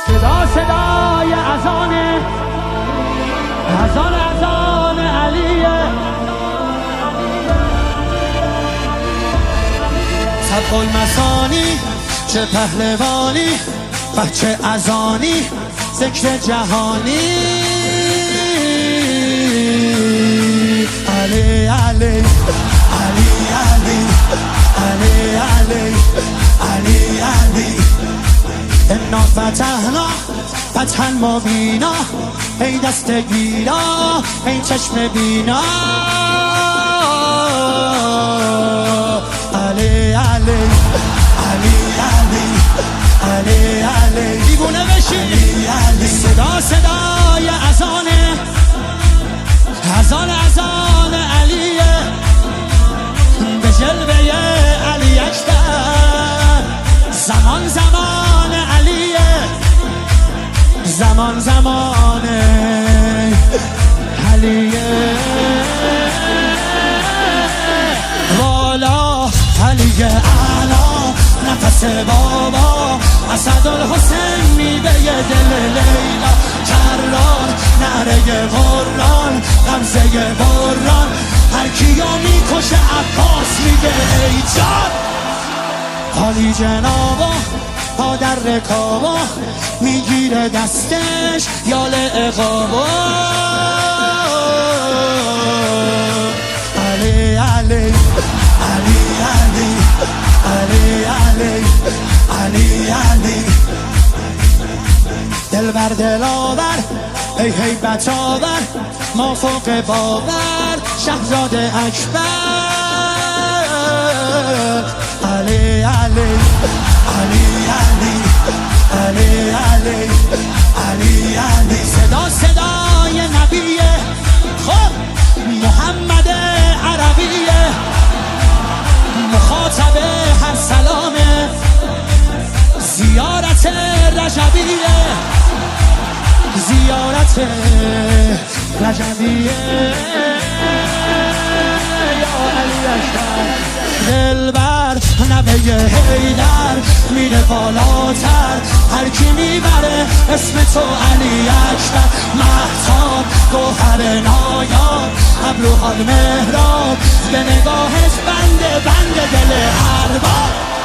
صدا صدای اذان علیه، طبق المثانی چه پهلوانی، بچه اذانی ذکر جهانی. علی علی علی علی علی علی علی علی انا فتحنا فتحا مبینا، ای دست گیرا ای چشم بینا. علی علی علی علی علی علی دیوونه بشی. صدا صدای اذان علیه، به جلوه علی اکبر. زمان زمان علیه، زمان زمان علیه. والا علی اعلا نفس بابا، اسدالحسین میوه دل لیلا. کرار نعره قرآن غمزه بران، هر کیو میکشه عباس میگه ای جان. حالی جنابا پا در رکابا، میگیره دستش یال اقابا. علی علی علی علی علی علی علی علی دل بر دل آور ای هیبت آور، ما فوق باور شهزاد اکبر. علی علی علی علی علی علی علی علی صدا صدای نبیه، خب محمد عربیه، مخاطب هر سلامه، زیارت رجبیه، زیارت رجبیه. یا علی اکبر دلبر نوه حیدر میره بالاتر، هر کی میبره اسم تو علی اکبر. مهتاب گوهر نایاب، ابروها مهراب، به نگاهش بند دل ارباب.